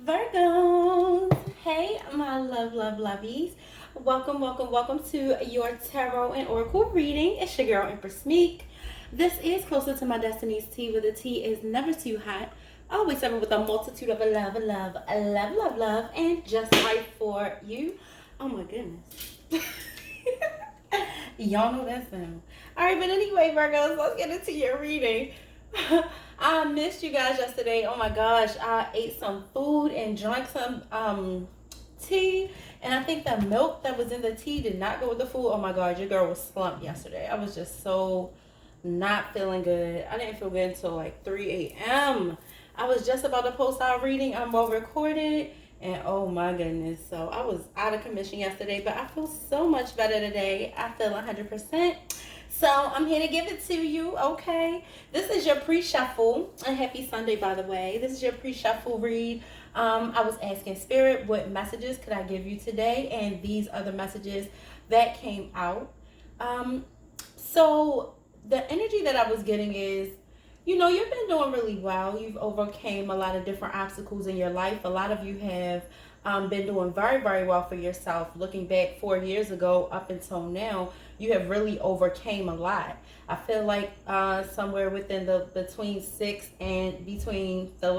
Virgos. Hey, my lovies. Welcome to your tarot and oracle reading. It's your girl, Empress MEEK. This is Closer to My Destiny's T, where the tea is never too hot. Always serving with a multitude of love, and just right for you. Oh my goodness. Y'all know that sound. Alright, but anyway, Virgos, let's get into your reading. I missed you guys yesterday. Oh my gosh, I ate some food and drank some tea, and I think the milk that was in the tea did not go with the food. Oh my god, your girl was slumped yesterday. I was just so not feeling good. I didn't feel good until like 3 a.m. I was just about to post our reading. I'm well recorded, and oh my goodness, so I was out of commission yesterday, but I feel so much better today. I feel 100%. So I'm here to give it to you, okay? This is your pre-shuffle. And happy Sunday, by the way. This is your pre-shuffle read. I was asking Spirit, what messages could I give you today? And these are the messages that came out. So the energy that I was getting is, you know, you've been doing really well. You've overcame a lot of different obstacles in your life. A lot of you have been doing very, very well for yourself. Looking back 4 years ago up until now, you have really overcame a lot. I feel like somewhere within between the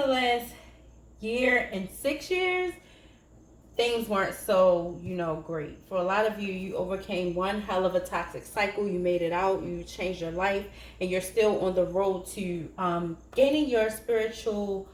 last year and 6 years, things weren't so, great. For a lot of you, you overcame one hell of a toxic cycle. You made it out. You changed your life, and you're still on the road to gaining your spiritual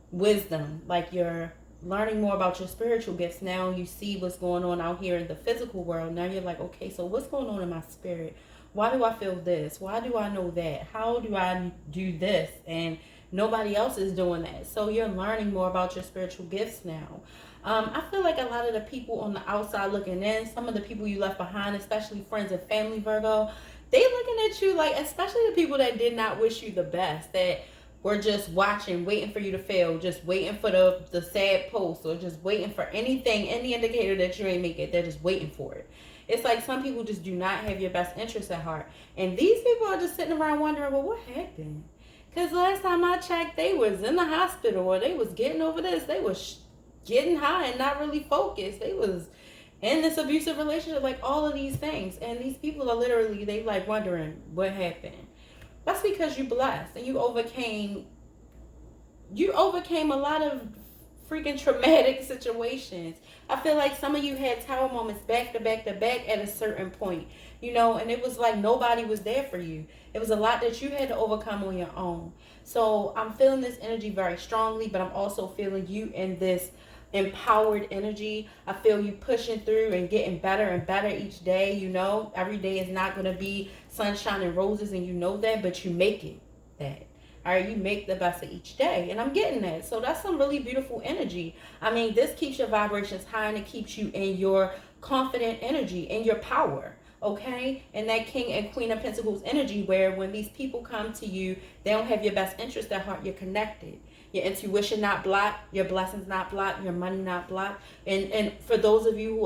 wisdom. Like, you're learning more about your spiritual gifts. Now you see what's going on out here in the physical world. Now you're like, okay, so what's going on in my spirit? Why do I feel this? Why do I know that? How do I do this? And nobody else is doing that. So you're learning more about your spiritual gifts now. I feel like a lot of the people on the outside looking in, some of the people you left behind, especially friends and family, Virgo, they looking at you like, especially the people that did not wish you the best, that were just watching, waiting for you to fail, just waiting for the sad post, or just waiting for anything, any indicator that you ain't make it. They're just waiting for it. It's like some people just do not have your best interests at heart. And these people are just sitting around wondering, well, what happened? Because last time I checked, they was in the hospital, or they was getting over this. They was getting high and not really focused. They was in this abusive relationship, like all of these things. And these people are literally, they like wondering what happened. That's because you're blessed and you overcame a lot of freaking traumatic situations. I feel like some of you had tower moments back to back to back at a certain point, and it was like nobody was there for you. It was a lot that you had to overcome on your own. So I'm feeling this energy very strongly, but I'm also feeling you in this empowered energy. I feel you pushing through and getting better and better each day. Every day is not going to be sunshine and roses, and you know that, but you make it that. All right, you make the best of each day, and I'm getting that. So that's some really beautiful energy. I mean, this keeps your vibrations high, and it keeps you in your confident energy, in your power. Okay, and that King and Queen of Pentacles energy, where when these people come to you, they don't have your best interest at heart. You're connected. Your intuition not blocked, your blessings not blocked, your money not blocked. And for those of you who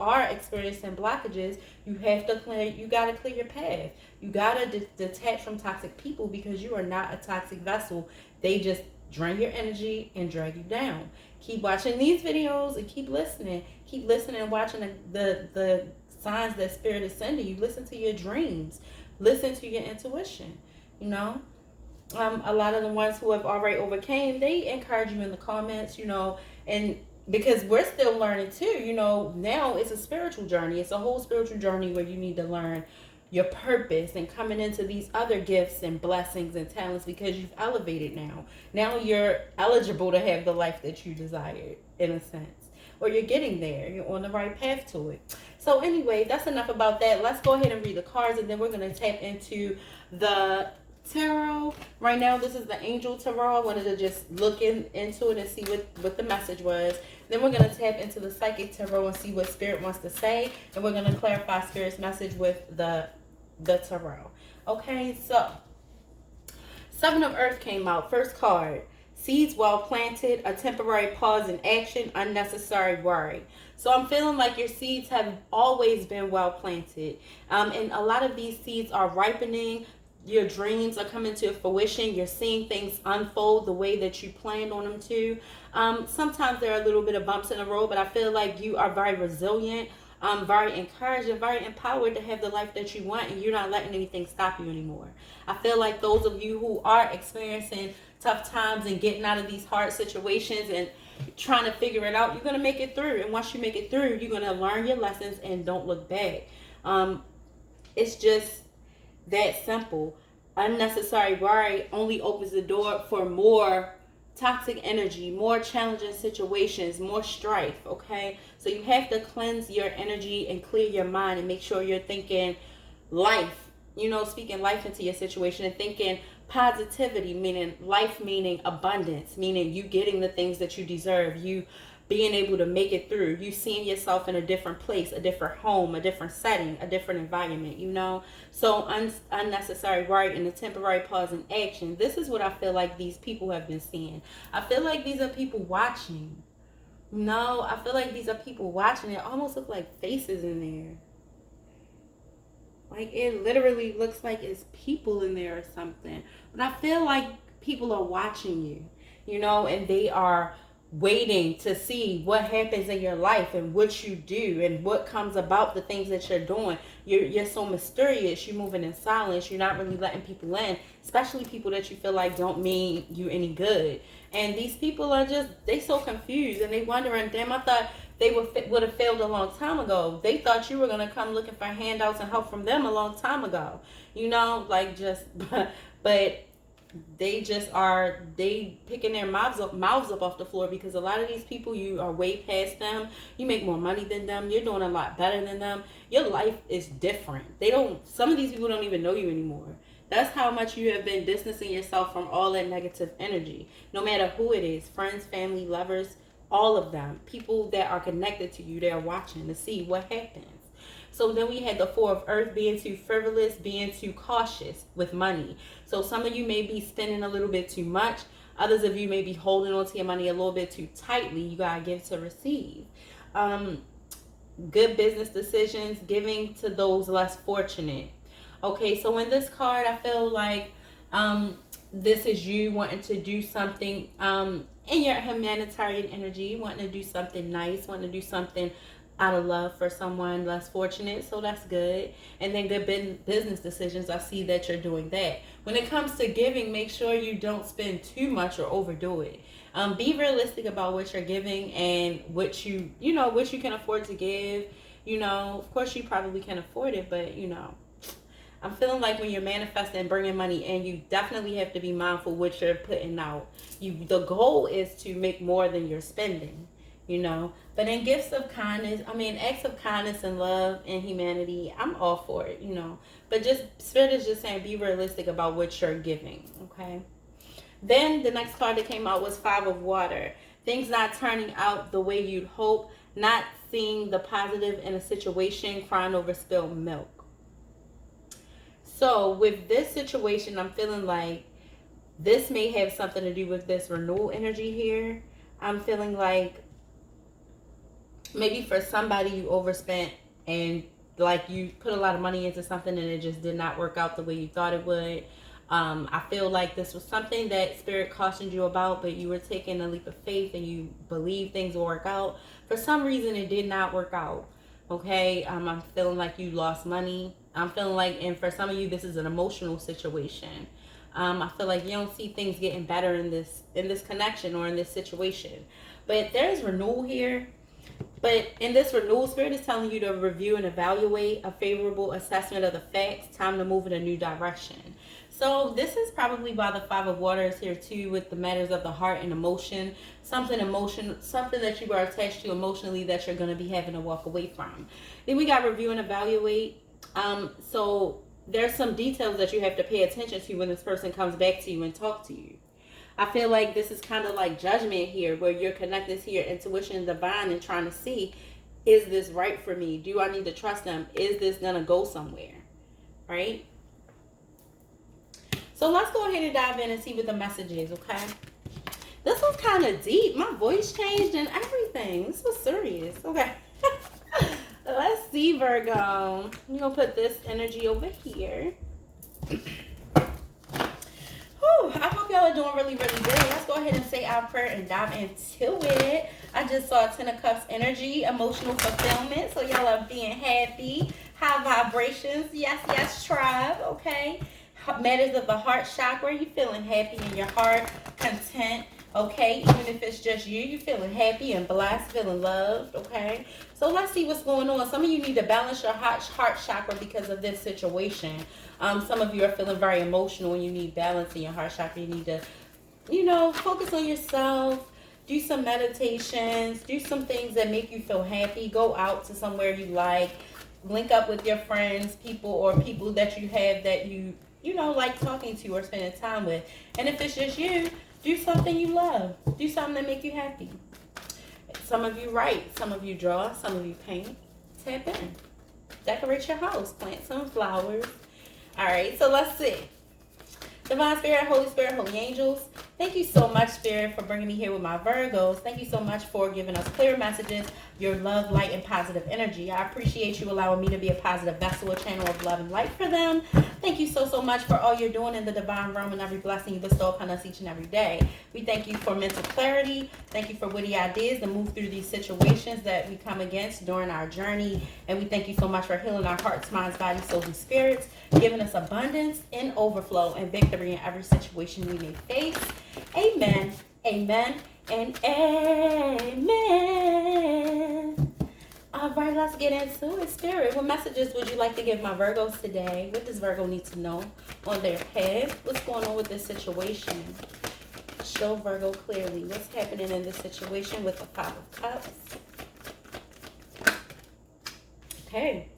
are experiencing blockages, you gotta clear your path. You gotta detach from toxic people, because you are not a toxic vessel. They just drain your energy and drag you down. Keep watching these videos and keep listening. Keep listening and watching the signs that Spirit is sending you. Listen to your dreams. Listen to your intuition. A lot of the ones who have already overcame, they encourage you in the comments, and because we're still learning too, now it's a spiritual journey. It's a whole spiritual journey where you need to learn your purpose and coming into these other gifts and blessings and talents, because you've elevated now. Now you're eligible to have the life that you desired, in a sense, or you're getting there. You're on the right path to it. So anyway, that's enough about that. Let's go ahead and read the cards, and then we're going to tap into the tarot. Right now, this is the angel tarot. I wanted to just look into it and see what the message was. Then we're going to tap into the psychic tarot and see what Spirit wants to say, and we're going to clarify Spirit's message with the tarot. Okay, so Seven of Earth came out. First card: seeds well planted, a temporary pause in action, unnecessary worry. So I'm feeling like your seeds have always been well planted, and a lot of these seeds are ripening. Your dreams are coming to fruition. You're seeing things unfold the way that you planned on them to. Sometimes there are a little bit of bumps in the road, but I feel like you are very resilient, very encouraged, and very empowered to have the life that you want, and you're not letting anything stop you anymore. I feel like those of you who are experiencing tough times and getting out of these hard situations and trying to figure it out, you're going to make it through. And once you make it through, you're going to learn your lessons and don't look back. It's just that simple. Unnecessary worry only opens the door for more toxic energy, more challenging situations, more strife, okay? So you have to cleanse your energy and clear your mind and make sure you're thinking life, you know, speaking life into your situation, and thinking positivity, meaning life, meaning abundance, meaning you getting the things that you deserve, you being able to make it through, you seeing yourself in a different place, a different home, a different setting, a different environment, you know. So unnecessary worry and a temporary pause in action. This is what I feel like these people have been seeing. I feel like these are people watching. No, I feel like these are people watching. It almost look like faces in there. Like it literally looks like it's people in there or something. But I feel like people are watching you, you know, and they are waiting to see what happens in your life and what you do and what comes about the things that you're doing. You're so mysterious. You're moving in silence. You're not really letting people in, especially people that you feel like don't mean you any good. And these people are just, they so confused and they wondering, damn, I thought they would have failed a long time ago. They thought you were going to come looking for handouts and help from them a long time ago. You know, like just, but they just are, they picking their mouths up off the floor, because a lot of these people, you are way past them. You make more money than them. You're doing a lot better than them. Your life is different. Some of these people don't even know you anymore. That's how much you have been distancing yourself from all that negative energy. No matter who it is, friends, family, lovers, all of them, people that are connected to you, they're watching to see what happens. So then we had the Four of Earth, being too frivolous, being too cautious with money. So some of you may be spending a little bit too much. Others of you may be holding on to your money a little bit too tightly. You got to give to receive. Good business decisions, giving to those less fortunate. Okay, so in this card, I feel like this is you wanting to do something in your humanitarian energy, wanting to do something nice, wanting to do something out of love for someone less fortunate. So that's good. And then good business decisions, I see that you're doing that. When it comes to giving, make sure you don't spend too much or overdo it. Be realistic about what you're giving and what you can afford to give. You know, of course you probably can afford it, but you know, I'm feeling like when you're manifesting and bringing money in, you definitely have to be mindful what you're putting out. The goal is to make more than you're spending, you know. But in acts of kindness and love and humanity, I'm all for it, you know. But just, Spirit is just saying, be realistic about what you're giving, okay? Then the next card that came out was Five of Water. Things not turning out the way you'd hope, not seeing the positive in a situation, crying over spilled milk. So with this situation, I'm feeling like this may have something to do with this renewal energy here. I'm feeling like maybe for somebody you overspent and like you put a lot of money into something and it just did not work out the way you thought it would. I feel like this was something that Spirit cautioned you about, but you were taking a leap of faith and you believe things will work out. For some reason, it did not work out. Okay, I'm feeling like you lost money. I'm feeling like, and for some of you, this is an emotional situation. I feel like you don't see things getting better in this connection or in this situation. But there's renewal here. But in this renewal, Spirit is telling you to review and evaluate a favorable assessment of the facts. Time to move in a new direction. So this is probably why the Five of Water is here too, with the matters of the heart and emotion. Something that you are attached to emotionally that you're going to be having to walk away from. Then we got review and evaluate. So there's some details that you have to pay attention to when this person comes back to you and talk to you. I feel like this is kind of like judgment here, where you're connected to your intuition and divine and trying to see, is this right for me? Do I need to trust them? Is this going to go somewhere? Right? So let's go ahead and dive in and see what the message is, okay? This was kind of deep. My voice changed and everything. This was serious. Okay. Let's see, Virgo. I'm going to put this energy over here. y'all are doing really, really good. Let's go ahead and say our prayer and dive into it. I just saw 10 of Cups energy, emotional fulfillment. So y'all are being happy, high vibrations. Yes, yes, tribe. Okay. Matters of the heart chakra. You feeling happy in your heart, content. Okay, even if it's just you feeling happy and blessed, feeling loved. Okay, so let's see what's going on. Some of you need to balance your heart chakra because of this situation. Some of you are feeling very emotional and you need balance in your heart chakra. You need to, focus on yourself. Do some meditations. Do some things that make you feel happy. Go out to somewhere you like. Link up with your friends, people that you have that you like talking to or spending time with. And if it's just you, do something you love. Do something that make you happy. Some of you write. Some of you draw. Some of you paint. Tap in. Decorate your house. Plant some flowers. All right, so let's see. Divine Spirit, Holy Spirit, Holy Angels, thank you so much, Spirit, for bringing me here with my Virgos. Thank you so much for giving us clear messages, your love, light, and positive energy. I appreciate you allowing me to be a positive vessel, a channel of love and light for them. Thank you so, so much for all you're doing in the divine realm and every blessing you bestow upon us each and every day. We thank you for mental clarity. Thank you for witty ideas to move through these situations that we come against during our journey. And we thank you so much for healing our hearts, minds, bodies, souls, and spirits, giving us abundance and overflow and victory in every situation we may face. Amen, amen, and amen. All right, let's get into it. Spirit, what messages would you like to give my Virgos today? What does Virgo need to know on their path? What's going on with this situation? Show Virgo clearly what's happening in this situation with the Five of Cups. Okay.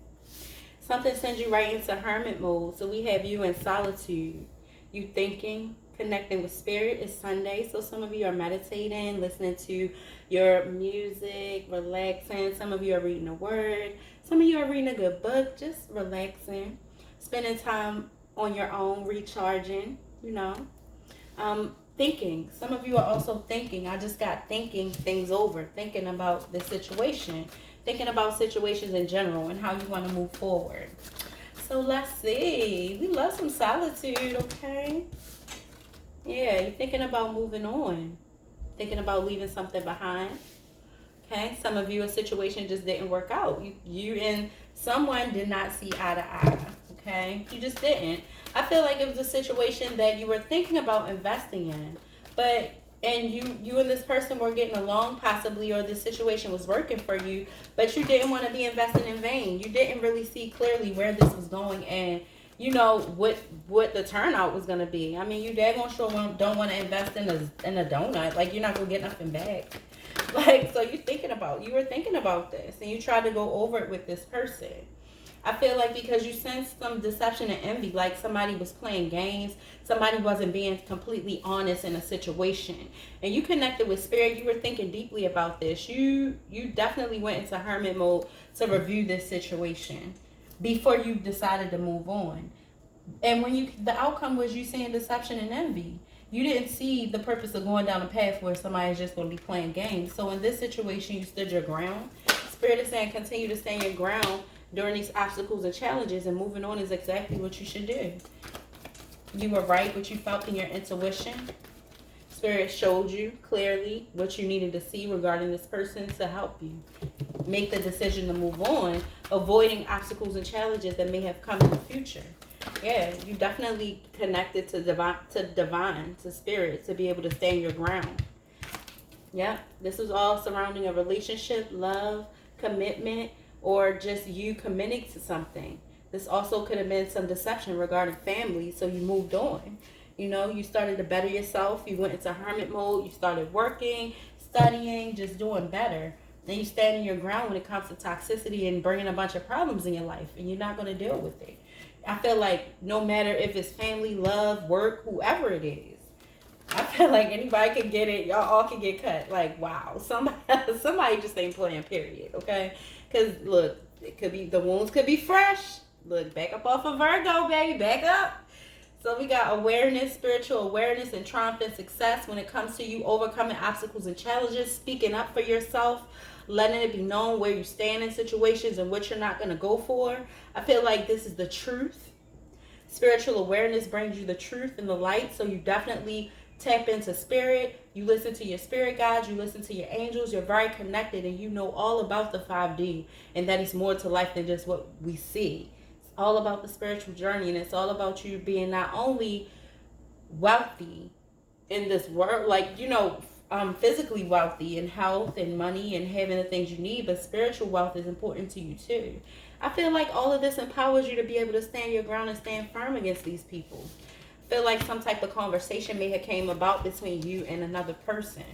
Something sends you right into hermit mode. So we have you in solitude. You thinking, connecting with spirit. It's Sunday, so some of you are meditating, listening to your music, relaxing. Some of you are reading a word. Some of you are reading a good book, just relaxing, spending time on your own, recharging, thinking. Some of you are also thinking. I just got thinking things over, thinking about the situation, thinking about situations in general and how you want to move forward. So let's see. We love some solitude, okay? Yeah, you're thinking about moving on. Thinking about leaving something behind. Okay? Some of you, a situation just didn't work out. You and someone did not see eye to eye. Okay? You just didn't. I feel like it was a situation that you were thinking about investing in. And you and this person were getting along possibly, or this situation was working for you, but you didn't want to be investing in vain. You didn't really see clearly where this was going and what the turnout was going to be. I mean, you daggone sure don't want to invest in a donut. Like, you're not going to get nothing back. Like, so you were thinking about this and you tried to go over it with this person. I feel like because you sensed some deception and envy, like somebody was playing games, somebody wasn't being completely honest in a situation. And you connected with spirit, you were thinking deeply about this. You definitely went into hermit mode to review this situation before you decided to move on. And when the outcome was you seeing deception and envy. You didn't see the purpose of going down a path where somebody is just going to be playing games. So in this situation, you stood your ground. Spirit is saying continue to stand your ground during these obstacles and challenges, and moving on is exactly what you should do. You were right, what you felt in your intuition. Spirit showed you clearly what you needed to see regarding this person to help you make the decision to move on, avoiding obstacles and challenges that may have come in the future. Yeah, you definitely connected to divine, to spirit, to be able to stand your ground. Yeah, this was all surrounding a relationship, love, commitment, or just you committing to something. This also could have been some deception regarding family, so you moved on. You started to better yourself. You went into hermit mode. You started working, studying, just doing better. Then you stand in your ground when it comes to toxicity and bringing a bunch of problems in your life, and you're not going to deal with it. I feel like no matter if it's family, love, work, whoever it is, I feel like anybody can get it. Y'all all can get cut. Like, wow, somebody just ain't playing, period, okay? Because, look, the wounds could be fresh. Look, back up off of Virgo, baby, back up. So we got awareness, spiritual awareness, and triumphant success when it comes to you overcoming obstacles and challenges, speaking up for yourself, letting it be known where you stand in situations and what you're not going to go for. I feel like this is the truth. Spiritual awareness brings you the truth and the light, so you definitely tap into spirit, you listen to your spirit guides, you listen to your angels, you're very connected, and you know all about the 5D, and that is more to life than just what we see. It's all about the spiritual journey, and it's all about you being not only wealthy in this world, like, you know, physically wealthy in health and money and having the things you need, but spiritual wealth is important to you too. I feel like all of this empowers you to be able to stand your ground and stand firm against these people. I feel like some type of conversation may have came about between you and another person.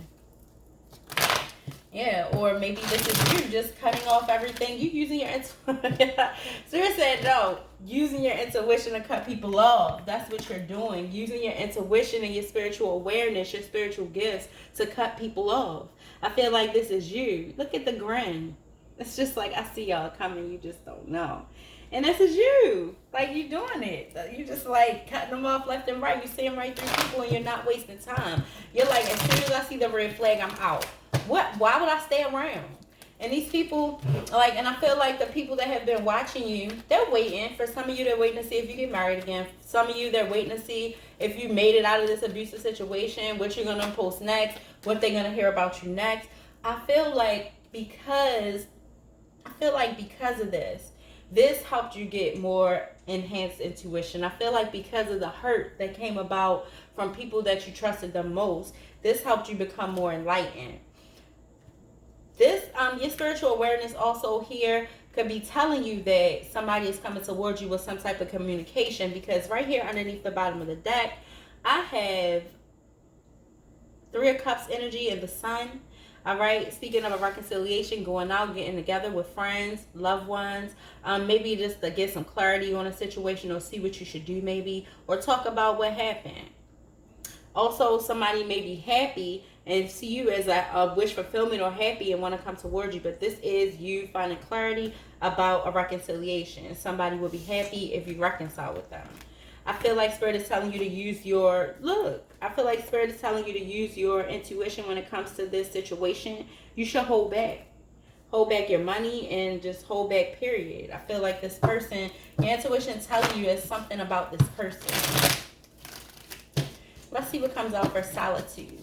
Yeah, or maybe this is you just cutting off everything. You using your intuition. Spirit said no. Using your intuition to cut people off. That's what you're doing. Using your intuition and your spiritual awareness, your spiritual gifts to cut people off. I feel like this is you. Look at the grin. It's just like, I see y'all coming. You just don't know. And this is you. Like, you doing it. You just like cutting them off left and right. You seeing right through people and you're not wasting time. You're like, as soon as I see the red flag, I'm out. Why would I stay around? And these people, like, and I feel like the people that have been watching you, they're waiting. For some of you, they're waiting to see if you get married again. Some of you, they're waiting to see if you made it out of this abusive situation, what you're going to post next, what they're going to hear about you next. I feel like because of this helped you get more enhanced intuition. I feel like because of the hurt that came about from people that you trusted the most, this helped you become more enlightened. This, your spiritual awareness also here could be telling you that somebody is coming towards you with some type of communication, because right here underneath the bottom of the deck, I have 3 of Cups energy and the Sun. All right, speaking of a reconciliation, going out, getting together with friends, loved ones, maybe just to get some clarity on a situation or see what you should do maybe, or talk about what happened. Also, somebody may be happy and see you as a wish fulfillment or happy and want to come towards you, but this is you finding clarity about a reconciliation. Somebody will be happy if you reconcile with them. I feel like Spirit is telling you to use your, I feel like Spirit is telling you to use your intuition when it comes to this situation. You should hold back. Hold back your money and just hold back, period. I feel like this person, your intuition telling you is something about this person. Let's see what comes out for solitude.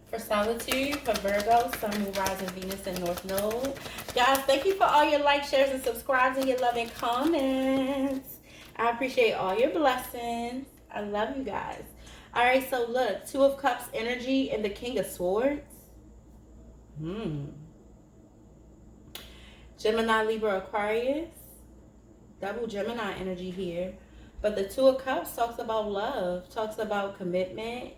For solitude, for Virgo, Sun, Moon, Rising, Venus, and North Node. Guys, thank you for all your likes, shares, and subscribes, and your love and comments. I appreciate all your blessings. I love you guys. All right, so look, 2 of Cups energy and the King of Swords. Gemini, Libra, Aquarius. Double Gemini energy here. But the 2 of Cups talks about love, talks about commitment,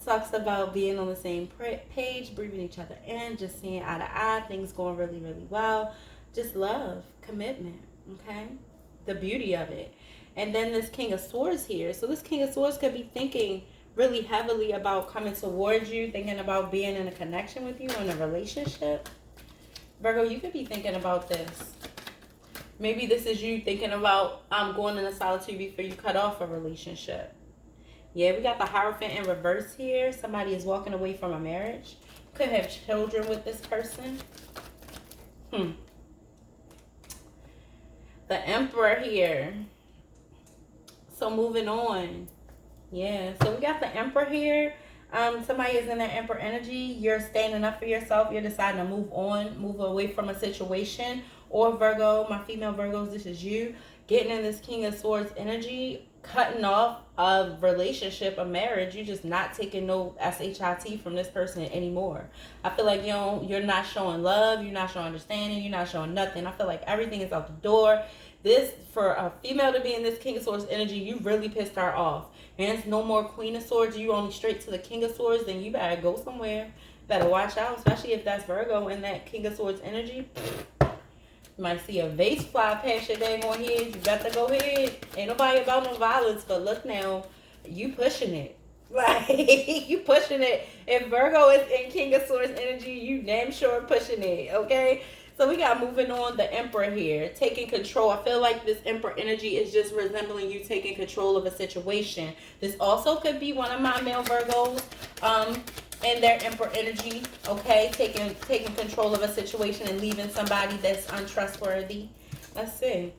talks about being on the same page, breathing each other in, just seeing eye to eye, things going really, really well. Just love, commitment, okay? The beauty of it. And then this King of Swords here. So this King of Swords could be thinking really heavily about coming towards you, thinking about being in a connection with you, in a relationship. Virgo, you could be thinking about this. Maybe this is you thinking about going into solitude before you cut off a relationship. Yeah, we got the Hierophant in reverse here. Somebody is walking away from a marriage. Could have children with this person. The Emperor here. So moving on. Yeah, so we got the Emperor here. Somebody is in their Emperor energy. You're standing up for yourself. You're deciding to move on, move away from a situation. Or Virgo, my female Virgos, this is you. Getting in this King of Swords energy, cutting off a relationship, a marriage. You're just not taking no SHIT from this person anymore. I feel like you're not showing love. You're not showing understanding. You're not showing nothing. I feel like everything is out the door. This, for a female to be in this King of Swords energy, you really pissed her off. And it's no more Queen of Swords. You only straight to the King of Swords. Then you better go somewhere. Better watch out, especially if that's Virgo in that King of Swords energy. You might see a vase fly past your dang on head. You better go ahead. Ain't nobody about no violence, but look now, you pushing it. Like, you pushing it. If Virgo is in King of Swords energy, you damn sure pushing it, okay? So we got moving on the Emperor here, taking control. I feel like this Emperor energy is just resembling you taking control of a situation. This also could be one of my male Virgos in their Emperor energy, okay? Taking control of a situation and leaving somebody that's untrustworthy. Let's see.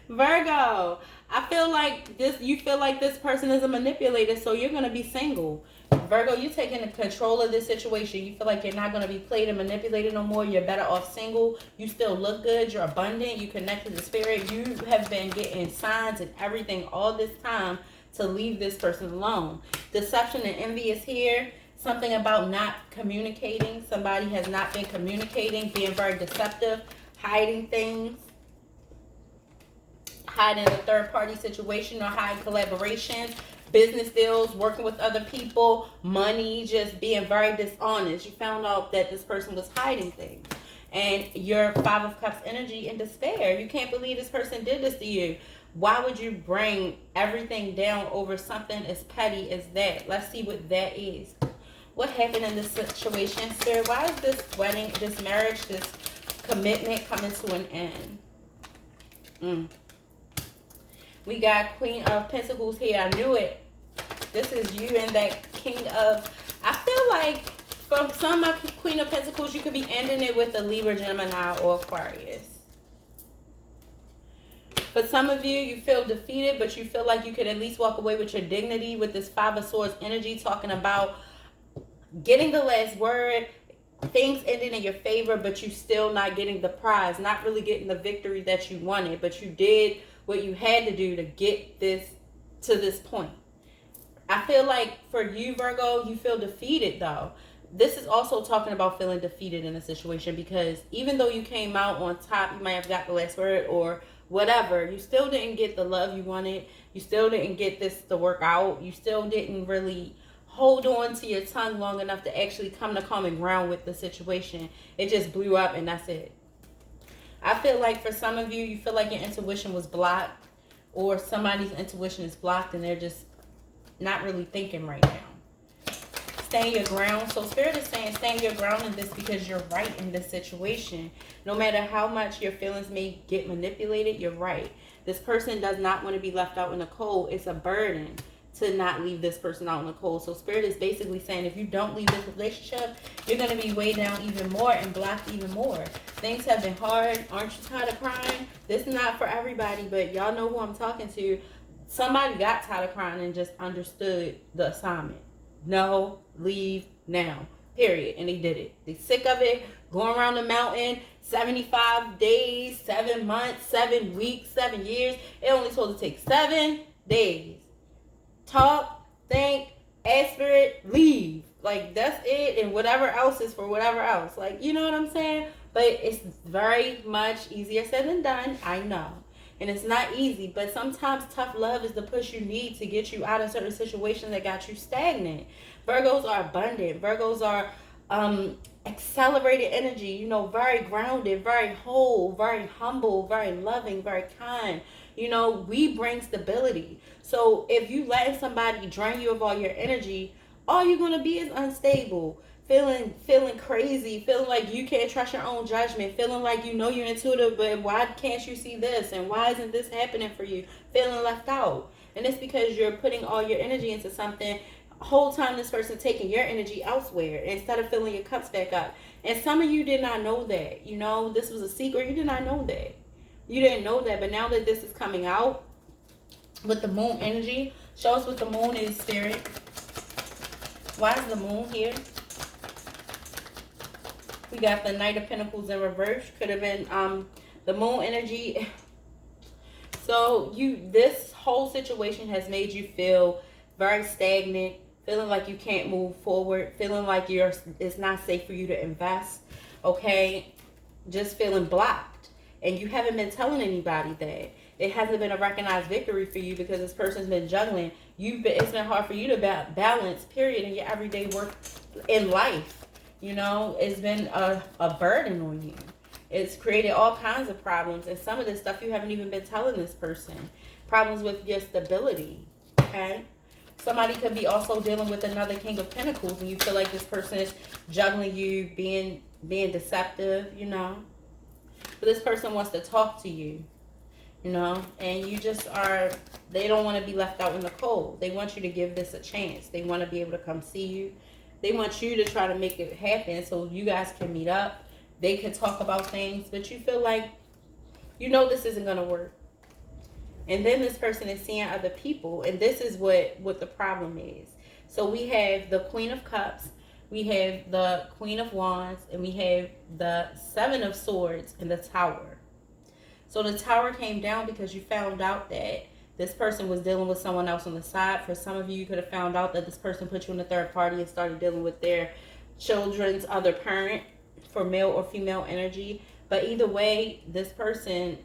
Virgo, I feel like this, you feel like this person is a manipulator, so you're going to be single. Virgo, you're taking control of this situation. You feel like you're not going to be played and manipulated no more. You're better off single. You still look good. You're abundant. You connect to the spirit. You have been getting signs and everything all this time to leave this person alone. Deception and envy is here. Something about not communicating. Somebody has not been communicating, being very deceptive, hiding things, hiding a third-party situation or hiding collaborations, business deals, working with other people, money, just being very dishonest. You found out that this person was hiding things. And your Five of Cups energy in despair. You can't believe this person did this to you. Why would you bring everything down over something as petty as that? Let's see what that is. What happened in this situation, Spirit? Why is this wedding, this marriage, this commitment coming to an end? We got Queen of Pentacles here. I knew it. This is you and that King of... I feel like for some of my Queen of Pentacles, you could be ending it with a Libra, Gemini, or Aquarius. For some of you, you feel defeated, but you feel like you could at least walk away with your dignity with this Five of Swords energy, talking about getting the last word, things ending in your favor, but you still not getting the prize, not really getting the victory that you wanted, but you did what you had to do to get this to this point. I feel like for you, Virgo, you feel defeated though. This is also talking about feeling defeated in a situation, because even though you came out on top, you might have got the last word or whatever, you still didn't get the love you wanted. You still didn't get this to work out. You still didn't really hold on to your tongue long enough to actually come to common ground with the situation. It just blew up and that's it. I feel like for some of you, you feel like your intuition was blocked, or somebody's intuition is blocked and they're just not really thinking right now. Stand your ground. So Spirit is saying stand your ground in this, because you're right in this situation. No matter how much your feelings may get manipulated, you're right. This person does not want to be left out in the cold. It's a burden to not leave this person out in the cold. So Spirit is basically saying if you don't leave this relationship, you're going to be weighed down even more and blocked even more. Things have been hard. Aren't you tired of crying? This is not for everybody, but y'all know who I'm talking to. Somebody got tired of crying and just understood the assignment. No, leave now. Period. And they did it. They sick of it. Going around the mountain, 75 days, 7 months, 7 weeks, 7 years. It only supposed to take 7 days. Talk, think, ask Spirit, leave. Like, that's it. And whatever else is for whatever else. Like, you know what I'm saying? But it's very much easier said than done. I know. And it's not easy. But sometimes tough love is the push you need to get you out of certain situations that got you stagnant. Virgos are abundant. Virgos are accelerated energy. You know, very grounded, very whole, very humble, very loving, very kind. You know, we bring stability. So if you let somebody drain you of all your energy, all you're going to be is unstable, feeling crazy, feeling like you can't trust your own judgment, feeling like you know you're intuitive, but why can't you see this? And why isn't this happening for you? Feeling left out. And it's because you're putting all your energy into something. Whole time this person taking your energy elsewhere instead of filling your cups back up. And some of you did not know that. You know, this was a secret. You did not know that. You didn't know that, but now that this is coming out with the moon energy, show us what the moon is, Spirit. Why is the moon here? We got the Knight of Pentacles in reverse. Could have been the moon energy. So this whole situation has made you feel very stagnant, feeling like you can't move forward, feeling like it's not safe for you to invest, okay? Just feeling blocked. And you haven't been telling anybody that. It hasn't been a recognized victory for you because this person's been juggling. It's been hard for you to balance, period, in your everyday work in life. You know, it's been a burden on you. It's created all kinds of problems. And some of this stuff you haven't even been telling this person. Problems with your stability, okay? Somebody could be also dealing with another King of Pentacles and you feel like this person is juggling you, being deceptive, you know. But this person wants to talk to you, you know, and you just they don't want to be left out in the cold. They want you to give this a chance. They want to be able to come see you. They want you to try to make it happen so you guys can meet up. They can talk about things, but you feel like You know this isn't going to work. And then this person is seeing other people. And this is what the problem is. So we have the Queen of Cups. We have the Queen of Wands. And we have the Seven of Swords and the Tower. So the Tower came down because you found out that this person was dealing with someone else on the side. For some of you, you could have found out that this person put you in a third party and started dealing with their children's other parent for male or female energy. But either way, this person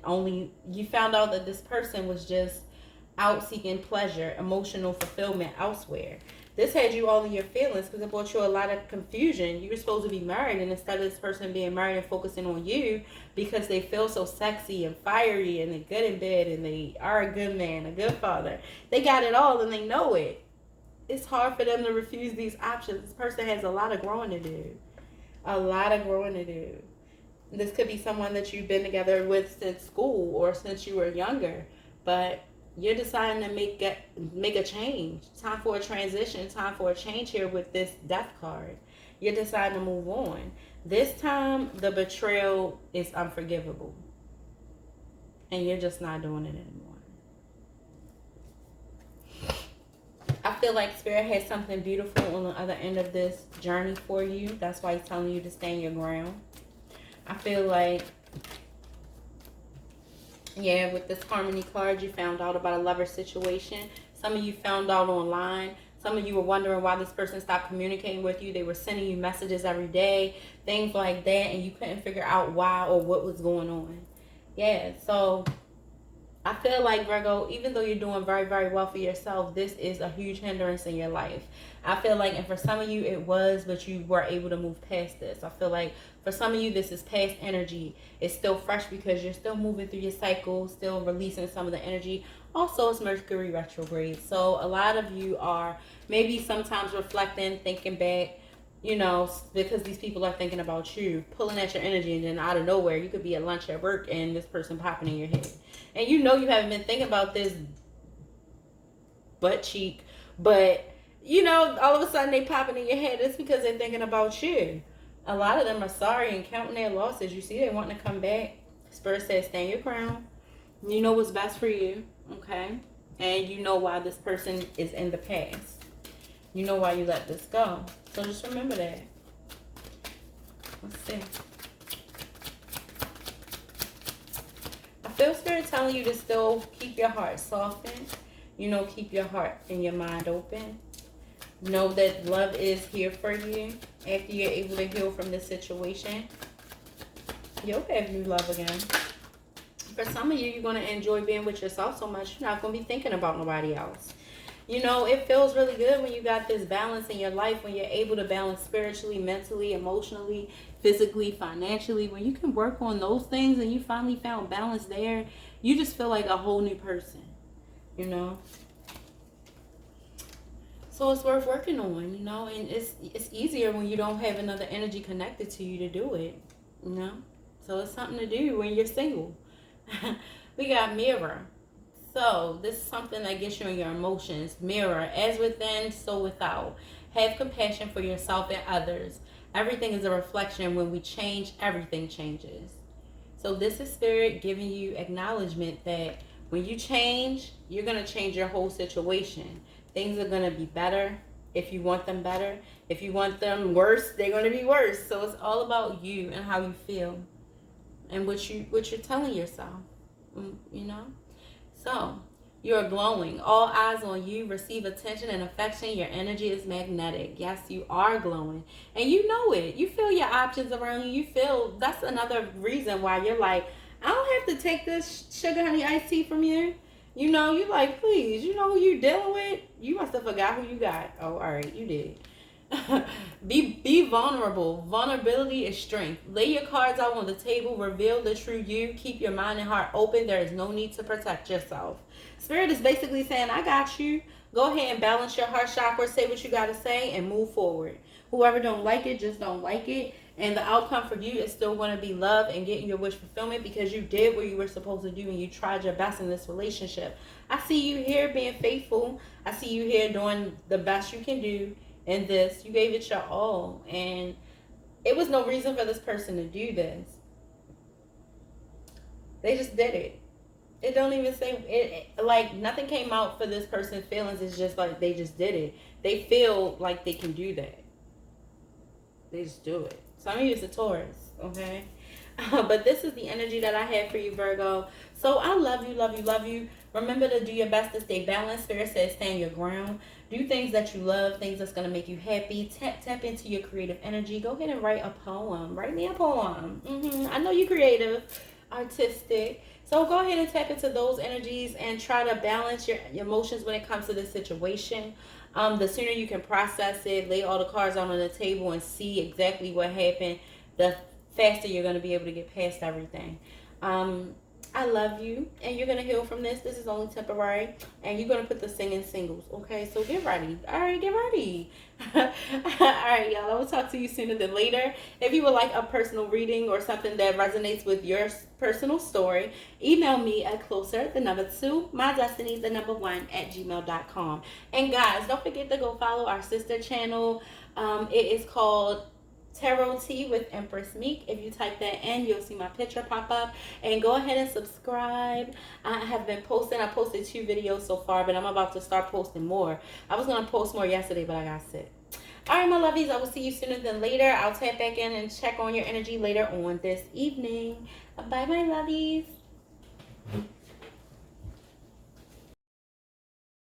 you found out that this person was just out seeking pleasure, emotional fulfillment elsewhere. This had you all in your feelings because it brought you a lot of confusion. You were supposed to be married, and instead of this person being married and focusing on you because they feel so sexy and fiery and they're good in bed and they are a good man, a good father, they got it all and they know it. It's hard for them to refuse these options. This person has a lot of growing to do. A lot of growing to do. This could be someone that you've been together with since school or since you were younger, but you're deciding to make a change. Time for a transition. Time for a change here with this Death card. You're deciding to move on. This time, the betrayal is unforgivable. And you're just not doing it anymore. I feel like Spirit has something beautiful on the other end of this journey for you. That's why He's telling you to stand your ground. I feel like, yeah, with this Harmony card, you found out about a lover situation. Some of you found out online. Some of you were wondering why this person stopped communicating with you. They were sending you messages every day, things like that, and you couldn't figure out why or what was going on. Yeah, so I feel like, Virgo, even though you're doing very, very well for yourself, this is a huge hindrance in your life. I feel like, and for some of you it was, but you were able to move past this. I feel like for some of you this is past energy. It's still fresh because you're still moving through your cycle, still releasing some of the energy. Also, it's Mercury retrograde. So a lot of you are maybe sometimes reflecting, thinking back, you know, because these people are thinking about you, pulling at your energy, and then out of nowhere, you could be at lunch at work and this person popping in your head. And you know you haven't been thinking about this butt cheek, but, you know, all of a sudden they popping in your head. It's because they're thinking about you. A lot of them are sorry and counting their losses. You see, they want to come back. Spirit says, stand your ground. You know what's best for you, okay? And you know why this person is in the past. You know why you let this go. So just remember that. Let's see. I feel Spirit telling you to still keep your heart softened. You know, keep your heart and your mind open. Know that love is here for you. After you're able to heal from this situation, you'll have new love again. For some of you, you're going to enjoy being with yourself so much, you're not going to be thinking about nobody else. You know, it feels really good when you got this balance in your life, when you're able to balance spiritually, mentally, emotionally, physically, financially. When you can work on those things and you finally found balance there, you just feel like a whole new person, you know. So it's worth working on, you know, and it's easier when you don't have another energy connected to you to do it, you know. So it's something to do when you're single. We got Mirror. So this is something that gets you in your emotions. Mirror, as within, so without. Have compassion for yourself and others. Everything is a reflection. When we change, everything changes. So this is Spirit giving you acknowledgement that when you change, you're going to change your whole situation. Things are going to be better if you want them better. If you want them worse, they're going to be worse. So it's all about you and how you feel and what you're telling yourself, you know. So, you're glowing. All eyes on you. Receive attention and affection. Your energy is magnetic. Yes, you are glowing. And you know it. You feel your options around you. You feel, that's another reason why you're like, I don't have to take this sugar honey iced tea from you. You know, you like, please, you know who you dealing with? You must have forgot who you got. Oh, all right, you did. Be vulnerable. Vulnerability is strength. Lay your cards out on the table. Reveal the true you. Keep your mind and heart open. There is no need to protect yourself. Spirit is basically saying, I got you. Go ahead and balance your heart chakra. Say what you got to say and move forward. Whoever don't like it, just don't like it. And the outcome for you is still going to be love and getting your wish fulfillment because you did what you were supposed to do and you tried your best in this relationship. I see you here being faithful. I see you here doing the best you can do. In this, you gave it your all, and it was no reason for this person to do this. They just did it. It don't even say it, like nothing came out for this person's feelings. It's just like they just did it. They feel like they can do that. They just do it. Some of you is a Taurus, okay? But this is the energy that I have for you, Virgo. So I love you, love you, love you. Remember to do your best to stay balanced. Spirit says stand your ground. Do things that you love, things that's going to make you happy. Tap into your creative energy. Go ahead and write a poem. Write me a poem. I know you're creative, artistic. So go ahead and tap into those energies and try to balance your emotions when it comes to this situation. The sooner you can process it, lay all the cards out on the table and see exactly what happened, the faster you're going to be able to get past everything. I love you, and you're going to heal from this. This is only temporary, and you're going to put this thing in singles, okay? So get ready. All right, get ready. All right, y'all. I will talk to you sooner than later. If you would like a personal reading or something that resonates with your personal story, email me at closer2MyDestinys1 at gmail.com. And guys, don't forget to go follow our sister channel. It is called Tarot Tea with Empress MEEK. If you type that in, you'll see my picture pop up. And go ahead and subscribe. I have been posting. I posted 2 videos so far, but I'm about to start posting more. I was going to post more yesterday, but I got sick. All right, my lovies, I will see you sooner than later. I'll tap back in and check on your energy later on this evening. Bye, my lovies.